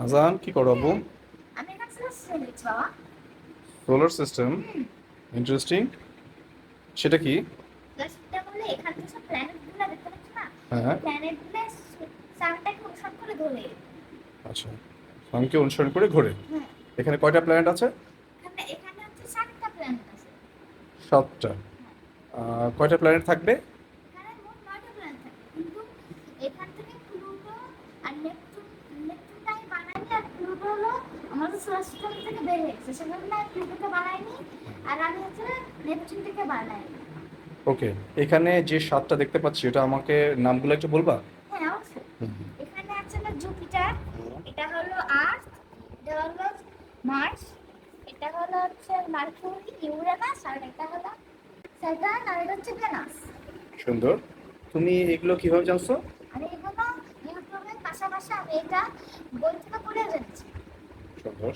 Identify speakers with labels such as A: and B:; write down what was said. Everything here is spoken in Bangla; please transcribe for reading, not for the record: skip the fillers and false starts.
A: আজান কি করো আপু?
B: আমি এখানে সিলেকশন লিখছি বাবা।
A: Solar system, interesting. সেটা কি?
B: প্লাসটা বলে এখানে যে সব প্ল্যানেটগুলো দেখতে পাচ্ছ না,
A: হ্যাঁ।
B: প্ল্যানেটগুলো সানটাকে অনুসরণ করে ঘোরে।
A: আচ্ছা, সানকে অনুসরণ করে ঘোরে।
B: হ্যাঁ,
A: এখানে কয়টা প্ল্যানেট আছে?
B: এখানে এখানে হচ্ছে 7টা প্ল্যানেট আছে।
A: 7টা।
B: হ্যাঁ,
A: কয়টা প্ল্যানেট থাকবে?
B: এখানে মোট 9টা প্ল্যানেট থাকে, কিন্তু এখান থেকে প্লুটো আর নেপচুন, নেপচুনটাই বানাইনি। আর প্লুটো হলো আমাদের সোলার সিস্টেম থেকে বের হয়েছে, সেজন্য আমি প্লুটোকে বানাইনি। আর আমি হচ্ছে নেপচুন থেকে বানাই।
A: ওকে, এখানে যে 7টা দেখতে পাচ্ছি এটা আমাকে নামগুলো একটু বলবা?
B: হ্যাঁ, অবশ্যই।
A: হুম।
B: এখানে আছে হলো জুপিটার, এটা হলো আর্থ, এটা হলো মার্স, এটা হলো হচ্ছে মার্কিউরি, ইউরেনাস, আর এটা হলো স্যাটার্ন, আর এটা হচ্ছে ভেনাস।
A: সুন্দর। তুমি এগুলো কিভাবে জানছো?
B: আর এগুলো ইউটিউবের পাশাপাশি আমি এটা বই থেকে পড়ে জেনেছি।
A: সুন্দর।